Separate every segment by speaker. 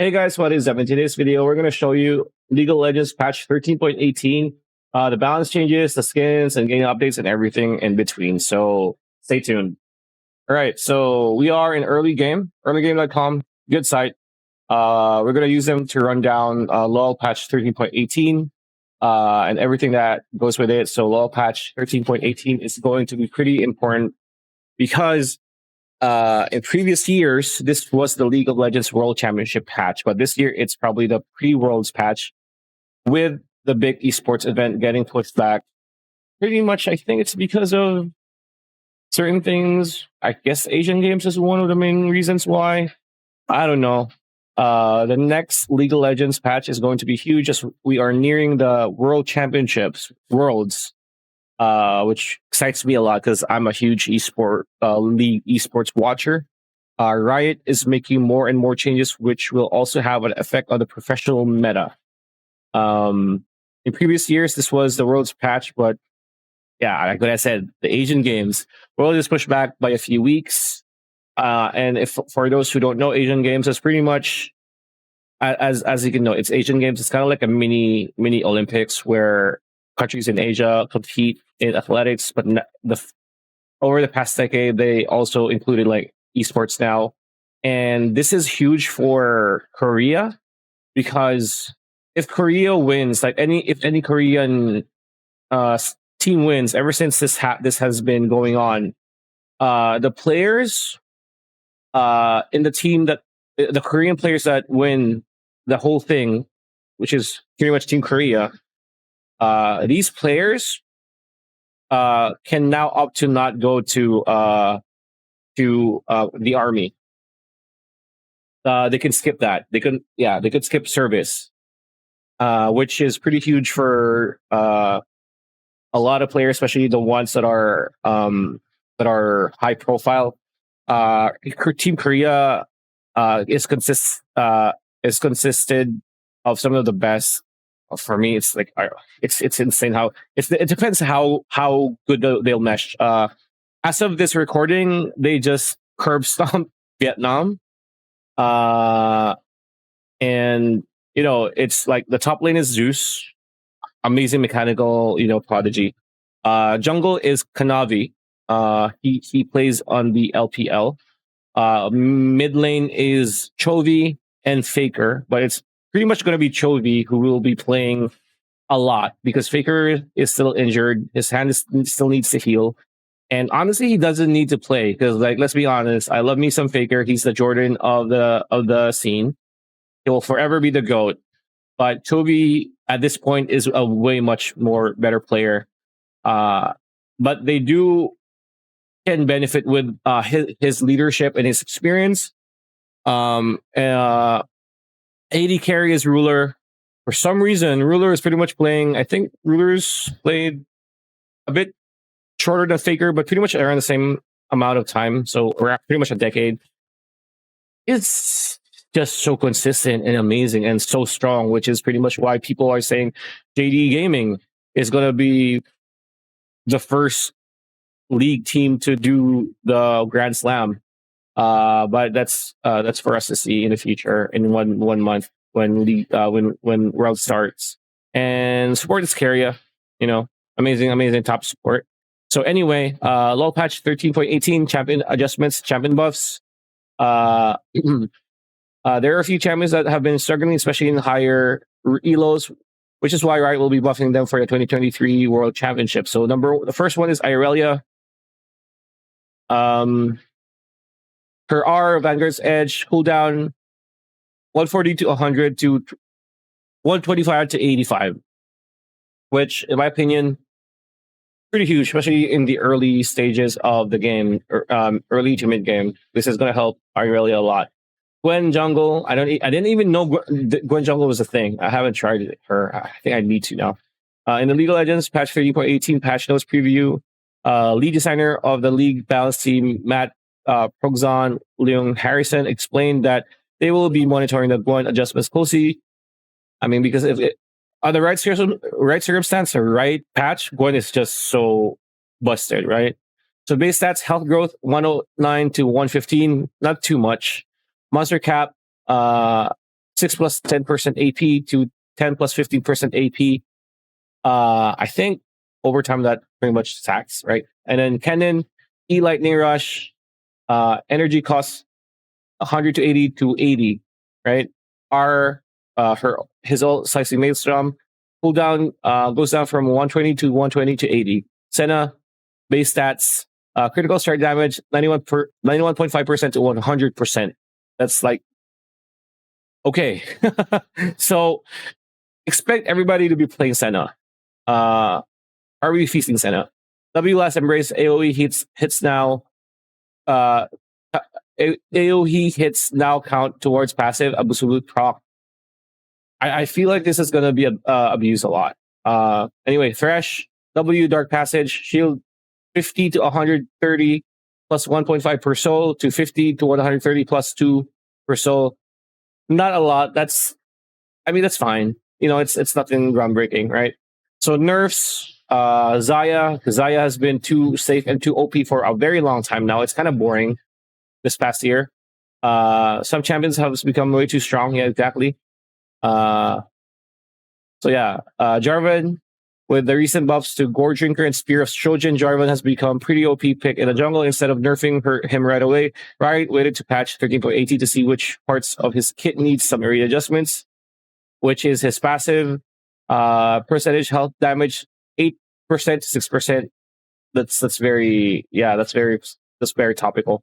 Speaker 1: Hey guys, what is up? In today's video, we're going to show you League of Legends patch 13.18, the balance changes, the skins, and game updates, and everything in between. So stay tuned. All right, so we are in early game, earlygame.com, good site. We're going to use them to run down LoL patch 13.18 and everything that goes with it. So LoL patch 13.18 is going to be pretty important because in previous years, this was the League of Legends World Championship patch, but this year it's probably the pre-Worlds patch with the big esports event getting pushed back. Pretty much, I think it's because of certain things. I guess Asian Games is one of the main reasons why. I don't know. The next League of Legends patch is going to be huge as we are nearing the World Championships, Worlds. Which excites me a lot because I'm a huge league esports watcher. Riot is making more and more changes, which will also have an effect on the professional meta. In previous years, this was the World's patch, but yeah, like I said, the Asian Games World is pushed back by a few weeks. And if for those who don't know, Asian Games is pretty much as you can know, it's Asian Games. It's kind of like a mini Olympics where countries in Asia compete in athletics, but over the past decade, they also included like esports now. And this is huge for Korea because if Korea wins, like if any Korean team wins, ever since this has been going on, the players in the team that the Korean players that win the whole thing, which is pretty much Team Korea, these players can now opt to not go to the army. They can skip that. They could skip service, which is pretty huge for a lot of players, especially the ones that are high profile. Team Korea is consisted of some of the best. For me, it's like it's insane how it depends how good they'll mesh. As of this recording, they just curb stomped Vietnam, and it's like the top lane is Zeus, amazing mechanical prodigy. Jungle is Kanavi. He plays on the LPL. Mid lane is Chovy and Faker, but it's pretty much going to be Chovy who will be playing a lot because Faker is still injured. His hand still needs to heal. And honestly, he doesn't need to play because, like, let's be honest, I love me some Faker. He's the Jordan of the scene. He will forever be the GOAT. But Chovy at this point is a way much more better player. But they can benefit with his leadership and his experience. AD carry is Ruler. For some reason, Ruler is pretty much playing. I think Ruler's played a bit shorter than Faker, but pretty much around the same amount of time. So around pretty much a decade. It's just so consistent and amazing and so strong, which is pretty much why people are saying JD Gaming is going to be the first league team to do the Grand Slam. But that's for us to see in the future in one month when World starts. And support is Keria, amazing top support. So anyway, LoL patch 13.18, champion adjustments, champion buffs. There are a few champions that have been struggling, especially in higher elos, which is why Riot will be buffing them for the 2023 World Championship. So the first one is Irelia. Her R, Vanguard's Edge, cooldown 140 to 100 to 125 to 85, which, in my opinion, pretty huge, especially in the early stages of the game, early to mid game. This is going to help Irelia a lot. Gwen Jungle, I didn't even know Gwen Jungle was a thing. I haven't tried her. I think I need to now. In the League of Legends patch 30.18 patch notes preview, lead designer of the league balance team, Matt Progzon Leung Harrison, explained that they will be monitoring the Gwen adjustments closely. I mean, because if on the right circumstance, the right patch, Gwen is just so busted, right? So base stats, health growth 109 to 115, not too much. Monster cap 6 plus 10% AP to 10 plus 15% AP. I think over time that pretty much stacks, right? And then Cannon, E Lightning Rush, energy costs 100 to 80 to 80, right? R, his old slicing maelstrom cooldown goes down from 120 to 120 to 80. Senna, base stats, critical strike damage 91.5% to 100%. That's like okay. So expect everybody to be playing Senna. Are we feasting Senna? W last embrace AoE hits now. AoE hits now count towards passive absolute proc. I feel like this is gonna be abused a lot. Anyway, Thresh, W Dark Passage, Shield 50 to 130 plus 1.5 per soul to 50 to 130 plus 2 per soul. Not a lot. That's fine. It's nothing groundbreaking, right? So nerfs, Zaya, because Zaya has been too safe and too OP for a very long time now. It's kind of boring this past year. Some champions have become way too strong. Yeah, exactly. So yeah, Jarvan, with the recent buffs to Gore Drinker and Spear of Trojan, Jarvan has become pretty OP pick in the jungle. Instead of nerfing him right away, Riot waited to patch 13.80 to see which parts of his kit needs some area adjustments, which is his passive, percentage health damage 8% to 6%. That's very topical.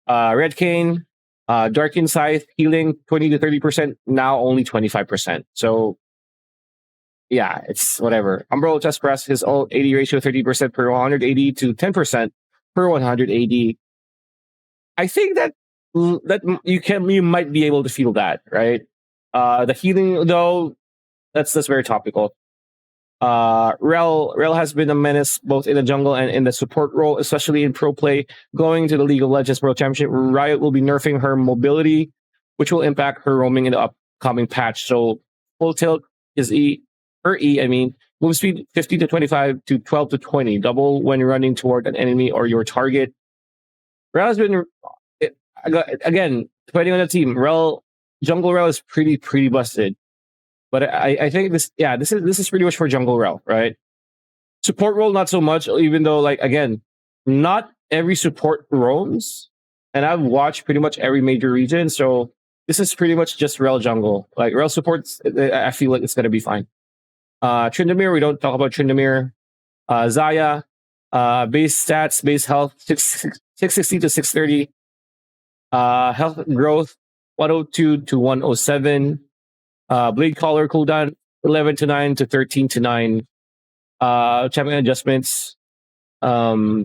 Speaker 1: Red Cane, Darkin Scythe healing 20 to 30%, now only 25%. So yeah, it's whatever. Umbral Chest Press, his ult 80 ratio 30% per 180 to 10% per 180. I think that you might be able to feel that, right? The healing though, that's very topical. Rel has been a menace both in the jungle and in the support role, especially in pro play. Going to the League of Legends World Championship, Riot will be nerfing her mobility, which will impact her roaming in the upcoming patch. So full tilt is her E, move speed 50 to 25 to 12 to 20, double when running toward an enemy or your target. Rel has been, again, depending on the team, jungle Rel is pretty busted. But I think this is pretty much for jungle rel, right? Support role, not so much, even though, like, again, not every support roams. And I've watched pretty much every major region, so this is pretty much just rel jungle. Like, rel supports, I feel like it's going to be fine. Tryndamere, we don't talk about Tryndamere. Zaya, base stats, base health, 660 to 630. Health growth, 102 to 107. Blade Caller cooldown 11 to 9 to 13 to 9. Champion adjustments. Yeah.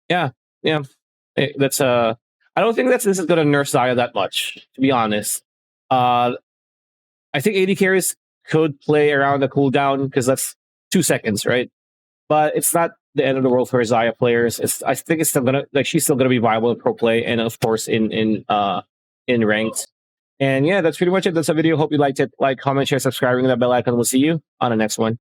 Speaker 1: That's I don't think this is gonna nerf Zaya that much, to be honest. I think AD carries could play around the cooldown because that's 2 seconds, right? But it's not the end of the world for Zaya players. I think it's still gonna, like, she's still gonna be viable in pro play and of course in ranked. And yeah, that's pretty much it. That's a video. Hope you liked it. Like, comment, share, subscribe, ring that bell icon. We'll see you on the next one.